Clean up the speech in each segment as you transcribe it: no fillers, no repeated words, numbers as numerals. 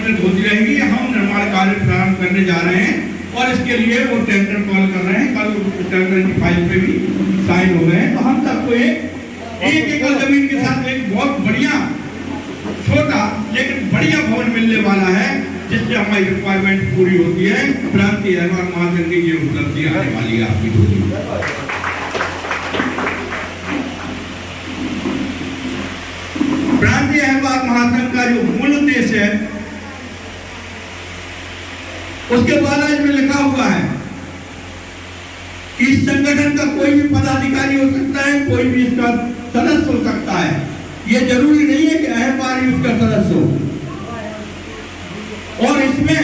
आमंत्रित होती रहेगी। हम निर्माण कार्य प्रारंभ करने जा रहे हैं और इसके लिए वो टेंडर कॉल कर रहे हैं। कल टेंडर की फाइल पे भी साइन हो गए हैं। तो हम सबको एक एकड़ जमीन के साथ एक बहुत बढ़िया छोटा लेकिन बढ़िया भवन मिलने वाला है, जिससे हमारी रिक्वायरमेंट पूरी होती है। क्रांति अहबार महासंघ की ये उपलब्धि आने वाली है आपकी टोली। क्रांति अहबार महासंघ का जो मूल उद्देश्य है उसके बाद में लिखा हुआ है कि इस संगठन का कोई भी पदाधिकारी हो सकता है, कोई भी इसका सदस्य हो सकता है। ये जरूरी नहीं है कि अहबार ही उसका सदस्य हो। और इसमें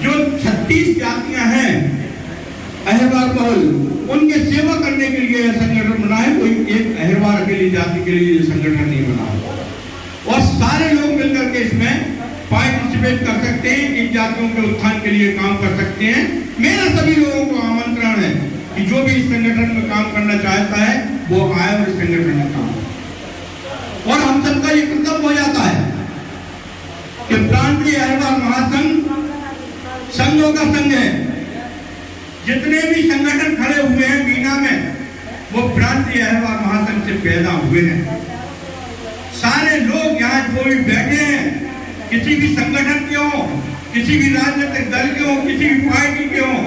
जो 36 जातियां हैं अहबार बहुल, उनके सेवा करने के लिए यह संगठन बना है। कोई एक अहबार अकेली जाति के लिए संगठन नहीं बना। और सारे लोग मिलकर के इसमें पार्टिसिपेट कर सकते हैं, इन जातियों के उत्थान के लिए काम कर सकते हैं। मेरा सभी लोगों को आमंत्रण है कि जो भी इस संगठन में काम करना चाहता है वो आए और इस संगठन में काम करे। और हम सबका ये कर्तव्य हो जाता है कि क्रांति अहबार महासंघ संघों का संघ है। जितने भी संगठन खड़े हुए हैं बीना में, वो क्रांति अहबार महासंघ से पैदा हुए हैं। सारे लोग यहाँ जो भी बैठे हैं, किसी भी संगठन के हो, किसी भी राजनीतिक दल के हो, किसी भी पार्टी के हो,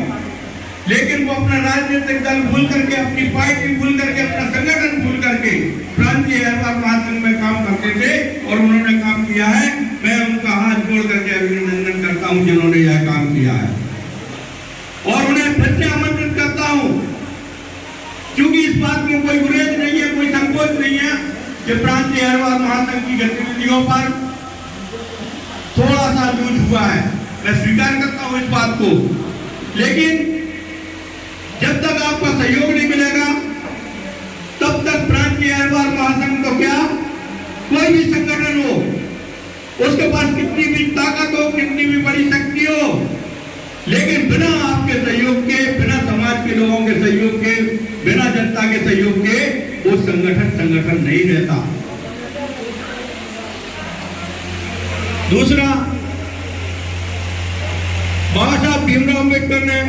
लेकिन वो अपना राजनीतिक दल भूल करके, अपनी पार्टी भूल करके, अपना संगठन भूल करके क्रांति अहबार महासंघ में काम करते थे और उन्होंने काम किया है। मैं उनका हाथ जोड़ करके अभिनंदन करता हूं जिन्होंने यह काम किया है और उन्हें फिर से आमंत्रित करता हूं, क्योंकि इस बात में कोई गुरेज नहीं है, कोई संकोच नहीं है कि क्रांति अहबार महासंघ की गतिविधियों पर थोड़ा सा लूज हुआ है। मैं स्वीकार करता हूं इस बात को, लेकिन जब तक आपका सहयोग नहीं मिलेगा तब तक क्रांति अहबार महासंघ को क्या, कोई भी संगठन हो, उसके पास कितनी भी ताकत हो, कितनी भी बड़ी शक्ति हो, लेकिन बिना आपके सहयोग के, बिना समाज के लोगों के सहयोग के, बिना जनता के सहयोग के वो संगठन नहीं रहता। दूसरा, बाबा साहब भीमराव अम्बेडकर ने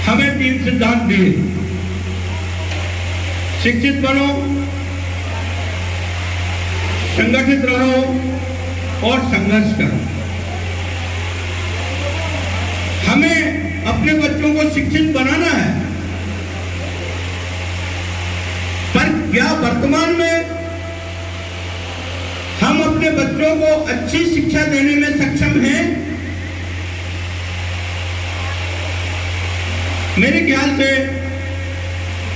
हमें 3 सिद्धांत दिए। शिक्षित बनो, संगठित रहो और संघर्ष करो। हमें अपने बच्चों को शिक्षित बनाना है, पर क्या वर्तमान में हम अपने बच्चों को अच्छी शिक्षा देने में सक्षम हैं? मेरे ख्याल से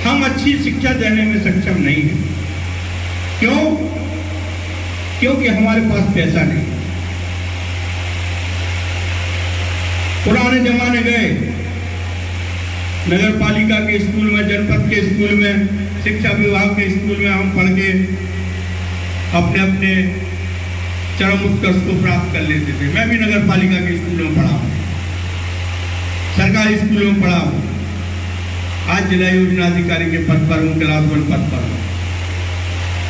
हम अच्छी शिक्षा देने में सक्षम नहीं हैं। क्यों? क्योंकि हमारे पास पैसा नहीं। पुराने जमाने गए, नगर पालिका के स्कूल में, जनपद के स्कूल में, शिक्षा विभाग के स्कूल में हम पढ़ के अपने अपने चरम उत्कर्ष को प्राप्त कर लेते थे। मैं भी नगर पालिका के स्कूलों में पढ़ा हूँ, सरकारी स्कूलों में पढ़ा हूँ। आज जिला योजना अधिकारी के पद पर हूँ, क्लास 1 पद पर हूँ।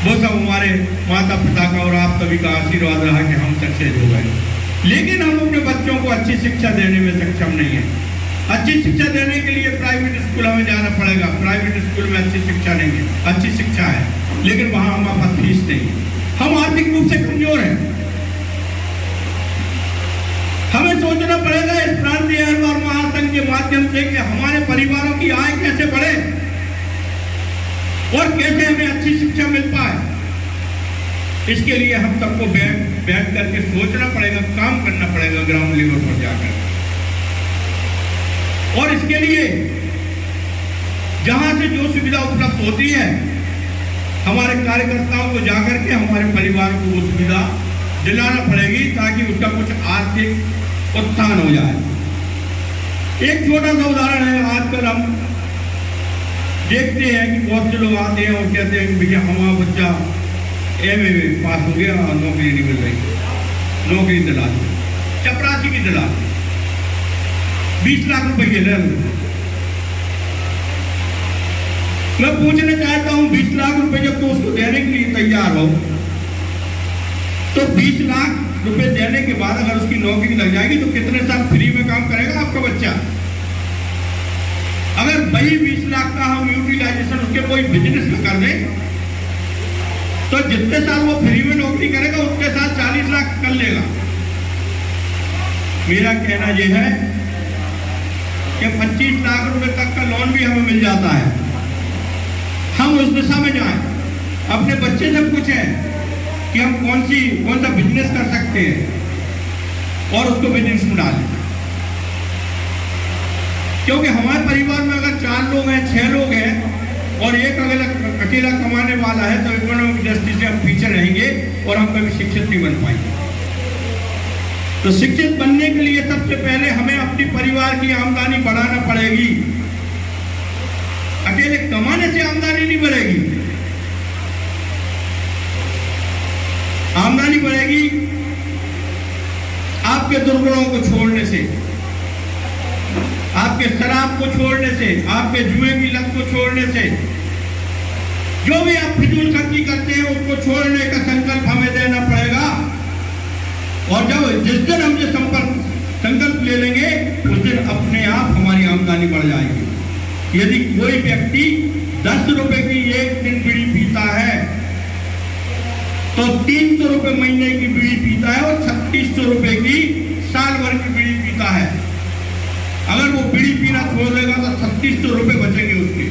वो सब हमारे माता पिता का और आप सभी का आशीर्वाद रहा कि हम सक्सेस हो गए। लेकिन हम अपने बच्चों को अच्छी शिक्षा देने में सक्षम नहीं है। अच्छी शिक्षा देने के लिए प्राइवेट स्कूल हमें जाना पड़ेगा। प्राइवेट स्कूल में अच्छी शिक्षा नहीं है, अच्छी शिक्षा है लेकिन वहां हमारे पास फीस नहीं है। हम आर्थिक रूप से कमजोर हैं। हमें सोचना पड़ेगा इस क्रांति अहबार महासंघ के माध्यम से कि हमारे परिवारों की आय कैसे बढ़े और कैसे हमें अच्छी शिक्षा मिल पाए। इसके लिए हम सबको बैठ करके सोचना पड़ेगा, काम करना पड़ेगा ग्राउंड लेवल पर जाकर। और इसके लिए जहां से जो सुविधा उपलब्ध होती है, हमारे कार्यकर्ताओं को जाकर के हमारे परिवार को वो सुविधा दिलाना पड़ेगी ताकि उसका कुछ आर्थिक उत्थान हो जाए। एक छोटा सा उदाहरण है। आजकल हम देखते हैं कि बहुत से लोग आते हैं और कहते हैं कि भैया हमारा बच्चा एमए पास हो गया और नौकरी नहीं मिल रही, नौकरी दिला दी, चपरासी की दिला दी, 20 लाख रुपए के ले लो। मैं पूछना चाहता हूं 20 लाख रुपए जब तो उसको देने के लिए तैयार हो तो 20 लाख रुपए देने के बाद अगर उसकी नौकरी लग जाएगी तो कितने साल फ्री में काम करेगा आपका बच्चा? अगर वही 20 लाख का हम यूटिलाइजेशन उसके कोई बिजनेस में कर दें तो जितने साल वो फ्री में नौकरी करेगा उतने साल 40 लाख कर लेगा। मेरा कहना यह है कि 25 लाख रुपए तक का लोन भी हमें मिल जाता है, हम उस दिशा में जाएं। अपने बच्चे से पूछें कि हम कौन सा बिजनेस कर सकते हैं और उसको बिजनेस में डालें। क्योंकि हमारे परिवार में अगर 4 लोग हैं, 6 लोग हैं और एक अकेला कमाने वाला है तो इकोनॉमिक दृष्टि से हम पीछे रहेंगे और हम कभी शिक्षित नहीं बन पाएंगे। तो शिक्षित बनने के लिए सबसे पहले हमें अपनी परिवार की आमदनी बढ़ाना पड़ेगी। अकेले कमाने से आमदनी नहीं बढ़ेगी। आमदनी बढ़ेगी आपके दुर्गुणों को छोड़ने से, आपके शराब को छोड़ने से, आपके जुए की लत को छोड़ने से। जो भी आप फिजूल खर्ची करते हैं उसको छोड़ने का संकल्प हमें देना पड़ेगा। और जब जिस दिन हम ये संकल्प ले लेंगे उस दिन अपने आप हमारी आमदनी बढ़ जाएगी। यदि कोई व्यक्ति 10 रुपए की एक दिन बीड़ी पीता है तो 300 रुपए महीने की बीड़ी पीता है और 3600 रुपए की साल भर की बीड़ी पीता है। अगर वो बीड़ी पीना छोड़ देगा तो 3600 रुपए बचेंगे उसके।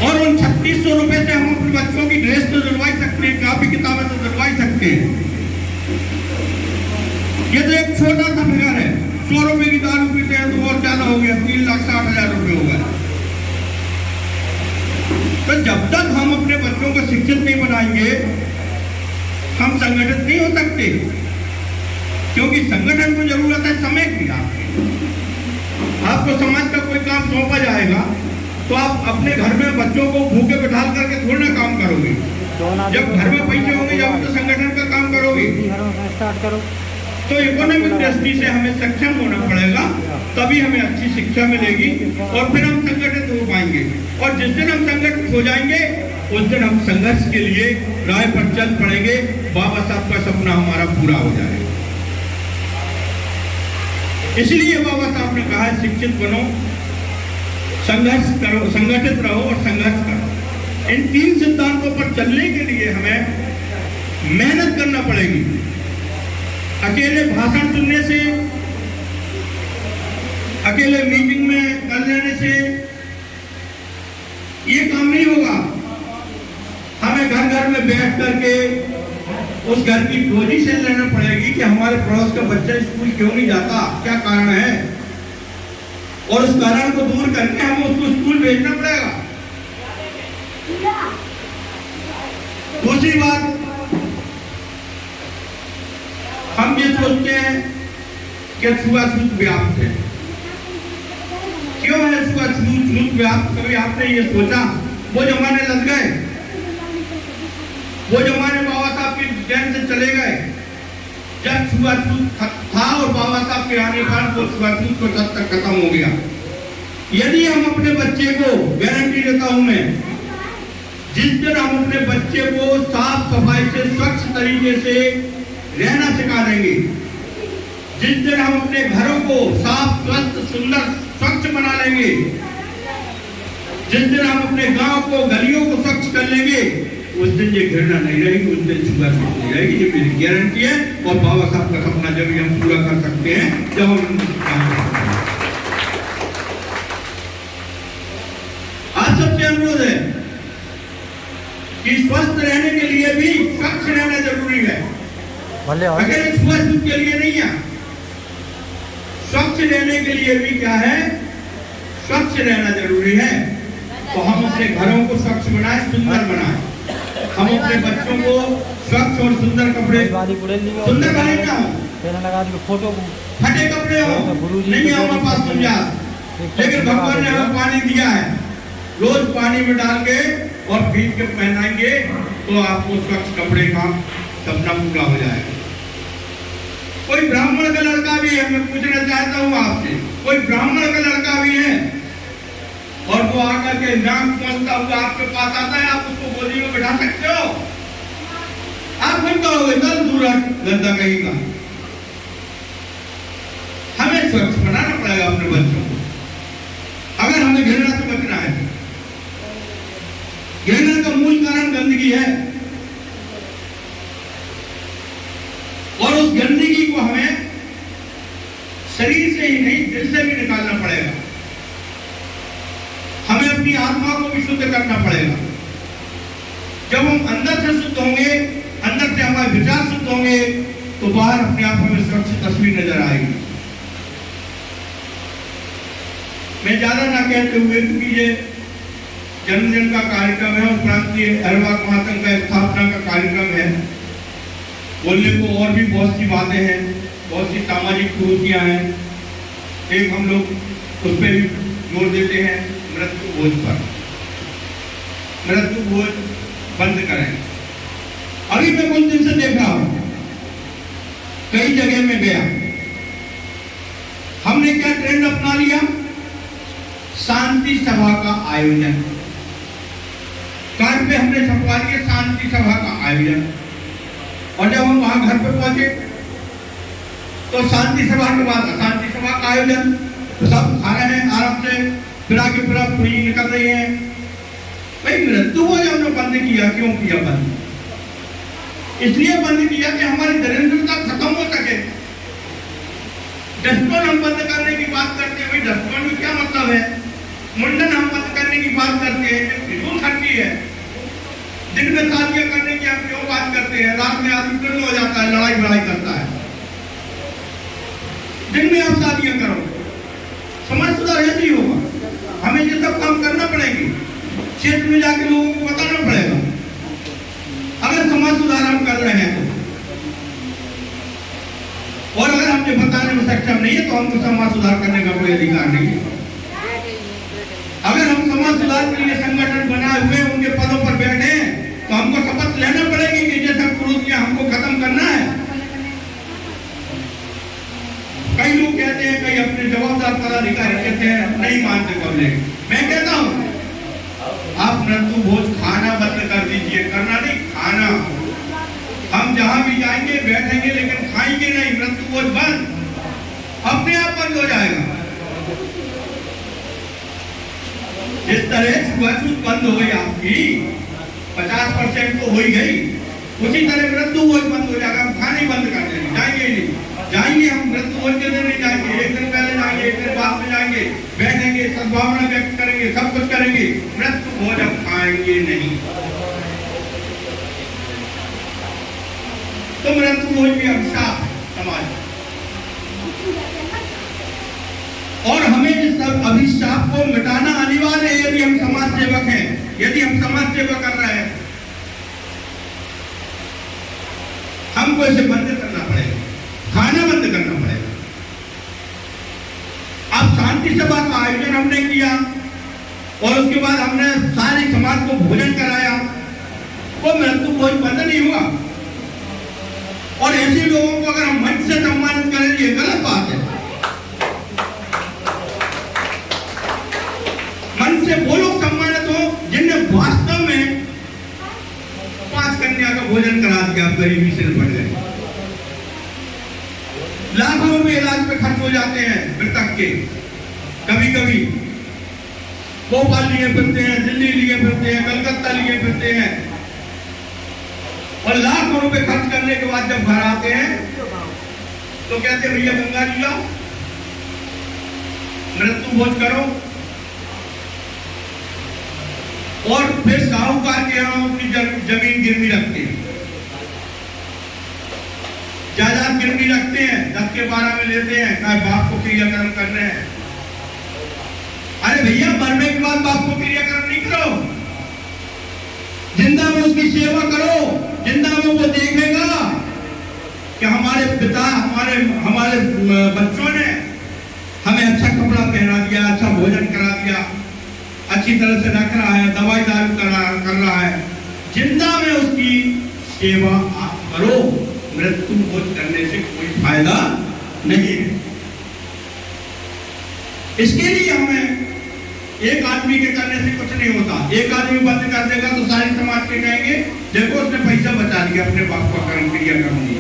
और उन 3600 रुपए से हम अपने बच्चों की ड्रेस तो दिलवाई सकते हैं, कापी किताबें तो दिलवाई सकते हैं। ये तो एक छोटा सा फिगर है। 100 रुपए की दारू पीते हैं तो और ज्यादा हो गया, 3,60,000 रुपए हो गए। तो जब तक हम अपने बच्चों को शिक्षित नहीं बनाएंगे हम संगठित नहीं हो सकते। क्योंकि संगठन को जरूरत है समय की। आपको समाज का कोई काम सौंपा जाएगा तो आप अपने घर में बच्चों को भूखे बैठाल करके थोड़ा ना काम करोगे। जब घर में पैसे होंगे जब तो संगठन का काम करोगे। स्टार्ट करो। तो इकोनॉमिक दृष्टि से हमें सक्षम होना पड़ेगा, तभी हमें अच्छी शिक्षा मिलेगी और फिर हम संगठित हो पाएंगे। और जिस दिन हम संगठित हो जाएंगे उस दिन हम संघर्ष के लिए राह पर चल पड़ेंगे। बाबा साहब का सपना हमारा पूरा हो जाएगा। इसलिए बाबा साहब ने कहा है शिक्षित बनो, संघर्ष करो, संगठित रहो और संघर्ष करो। इन 3 सिद्धांतों पर चलने के लिए हमें मेहनत करना पड़ेगी। अकेले भाषण सुनने से, अकेले मीटिंग में कर लेने से ये काम नहीं होगा। हमें घर घर में बैठ करके उस घर की पोजीशन लेना पड़ेगी कि हमारे पड़ोस का बच्चा स्कूल क्यों नहीं जाता, क्या कारण है, और उस कारण को दूर करके हमें उसको स्कूल भेजना पड़ेगा। दूसरी बात, हम ये सोचते हैं कि छुआछूत व्याप्त है। क्यों है छुआछूत व्याप्त? कभी आपने ये सोचा? वो जमाने लग गए, वो जमाने बाबा साहब की देन से चले गए जब छुआछूत था और बाबा साहब के आने पर वो छुआछूत को तब तक खत्म हो गया। यदि हम अपने बच्चे को, गारंटी देता हूं मैं, जिस दिन हम अपने बच्चे को साफ सफाई से, स्वच्छ तरीके से रहना सिखा देंगे, जिस दिन हम अपने घरों को साफ, स्वस्थ, सुंदर, स्वच्छ बना लेंगे, जिस दिन हम अपने गांव को, गलियों को स्वच्छ कर लेंगे, उस दिन ये घृणा नहीं रहेगी, उस दिन छुआछूत नहीं रहेगी। ये मेरी गारंटी है। और बाबा साहब का सपना जब हम पूरा कर सकते हैं जब हम आज सबसे अनुरोध है कि स्वस्थ रहने के लिए भी स्वच्छ रहना जरूरी है। अगर छुआछूत के लिए नहीं है, स्वच्छ रहने के लिए भी क्या है, स्वच्छ रहना जरूरी है। तो हम अपने घरों को स्वच्छ बनाए, सुंदर बनाए। हम अपने बच्चों को स्वच्छ और सुंदर कपड़े, सुंदर भले ना हो, फोटो फटे कपड़े हो, नहीं है हमारे पास गुंजाइश, लेकिन भगवान ने हमें पानी दिया है, रोज पानी में डाल के और भीग के पहनाएंगे तो आपको स्वच्छ कपड़े का सपना पूरा हो जाएगा। कोई ब्राह्मण का लड़का भी है, मैं पूछना चाहता हूँ आपसे, कोई ब्राह्मण का लड़का भी है और वो आकर के नाक पहुंचता हुआ आपके पास आता है, आप उसको गोदी में बैठा सकते हो? आप फिर कहोगे चल दूर हट गंदा कहीं का। हमें स्वच्छ बनाना पड़ेगा अपने बच्चों को, अगर हमें घृणा से बचना है। घृणा का मूल कारण गंदगी है, और उस गंदगी को हमें शरीर से ही नहीं दिल से भी निकालना पड़ेगा। हमें अपनी आत्मा को भी शुद्ध करना पड़ेगा। जब हम अंदर से शुद्ध होंगे, अंदर से हमारे विचार शुद्ध होंगे, तो बाहर अपने आप हमें स्वच्छ तस्वीर नजर आएगी। मैं ज्यादा ना कहते हुए, क्योंकि ये जन्मदिन का कार्यक्रम है, उपरांत ये अहरवार महासंघ का स्थापना का कार्यक्रम है, बोलने को और भी बहुत सी बातें हैं, बहुत सी सामाजिक कुरीतियां हैं। एक हम लोग उस पर भी जोर देते हैं, मृत्यु भोज पर। मृत्यु भोज बंद करें। अभी मैं कुछ दिन से देख रहा हूं, कई जगह में गया, हमने क्या ट्रेंड अपना लिया? शांति सभा का आयोजन। कार्ड पे हमने छपवा दिया शांति सभा का आयोजन, और जब हम वहां घर पर पहुंचे तो शांति सभा के बाद शांति सभा का आयोजन, तो सब खा रहे हैं आराम से, फिर आगे फिर पूरी निकल रही है। भाई मृत्यु हो जब हमने बंद किया, क्यों किया बंद? इसलिए बंद किया कि हमारी दरिद्रता खत्म हो सके। डस्टबिन हम बंद करने की बात करते हैं, भाई डस्टबिन में क्या मतलब है? मुंडन हम बंद करने की बात करते हैं, फिजूल खर्ची है। दिन में शादियां करने की हम क्यों बात करते हैं? रात में आदमी फिर हो जाता है, लड़ाई बड़ाई करता है। दिन में आप शादियां करो, समाज सुधार ऐसे ही होगा। हमें ये सब काम करना पड़ेंगे, क्षेत्र में जाके लोगों को बताना पड़ेगा, अगर समाज सुधार हम कर रहे हैं तो। और अगर हमने बताने में सक्षम नहीं है तो हमको समाज सुधार करने का कोई अधिकार नहीं है। अगर हम समाज सुधार के लिए संगठन बनाए हुए उनके पदों पर बैठे तो हमको शपथ लेना पड़ेगी कि ये सब कुरीतियां हमको खत्म करना है। कई लोग कहते हैं, कई अपने जवाबदार पदाधिकारी कहते हैं नहीं मानते पब्लिक। मैं कहता हूं आप मृत्यु भोज खाना बंद कर दीजिए, करना नहीं, खाना। हम जहां भी जाएंगे बैठेंगे, लेकिन खाएंगे नहीं। मृत्यु भोज बंद, अपने आप बंद हो जाएगा। जिस तरह छुआछूत बंद हो गई आपकी, 50% तो हो ही गई, उसी तरह मृत्यु भोज बंद हो जाएगा। हम खाने बंद कर देंगे, जाएंगे ही नहीं। जाएंगे हम मृत्यु भोज के दिन नहीं जाएंगे, एक दिन पहले जाएंगे, एक दिन बाद में जाएंगे, बैठेंगे, सद्भावना व्यक्त करेंगे, सब कुछ करेंगे। मृत्यु भोज हम खाएंगे नहीं। तो मृत्यु भोज भी अभिशाप समाज, और हमें इस अभिशाप को मिटाना अनिवार्य है। यदि हम समाज सेवक हैं, यदि हम समाज सेवा कर रहे हैं, हमको इसे बंद करना पड़ेगा, खाना बंद करना पड़ेगा। अब शांति सभा का आयोजन हमने किया और उसके बाद हमने सारे समाज को भोजन कराया, वो मृत्यु भोज बंद नहीं हुआ। और ऐसे लोगों को अगर हम मंच से सम्मानित करें, ये गलत बात है। मन से वो लोग सम्मानित हो जिनने वास्तव में 5 कन्या का भोजन करा दिया, गरीबी से निपट गए। लाखों रुपए इलाज पे खर्च हो जाते हैं मृतक के। कभी कभी भोपाल लिए फिरते हैं, दिल्ली लिए फिरते हैं, कलकत्ता लिए फिरते हैं, और लाखों रुपए खर्च करने के बाद जब घर आते हैं तो कहते हैं भैया गंगा जी लाओ, मृत्यु भोज करो। और फिर साहूकार के यहां अपनी जमीन गिरवी रखते हैं, जायदाद गिरवी रखते हैं, 10 के 12 में लेते हैं, कहा बाप को क्रियाक्रम कर रहे हैं। अरे भैया मरने के बाद बाप को क्रियाक्रम नहीं करो, जिंदा में उसकी सेवा करो। जिंदा में वो देखेगा कि हमारे पिता, हमारे बच्चों ने हमें अच्छा कपड़ा पहना दिया, अच्छा भोजन करा दिया, अच्छी तरह से रख रहा है, दवाई दारू कर रहा है। जिंदा में उसकी सेवा आप करो, मृत्यु भोज करने से कोई फायदा नहीं है। इसके लिए हमें एक आदमी के करने से कुछ नहीं होता। एक आदमी बंद कर देगा तो सारे समाज के कहेंगे देखो उसने पैसा बचा लिया अपने बाप का कर्म क्रिया करने।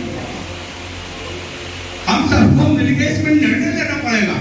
हम सबको मिलकर इसमें निर्णय लेना पड़ेगा।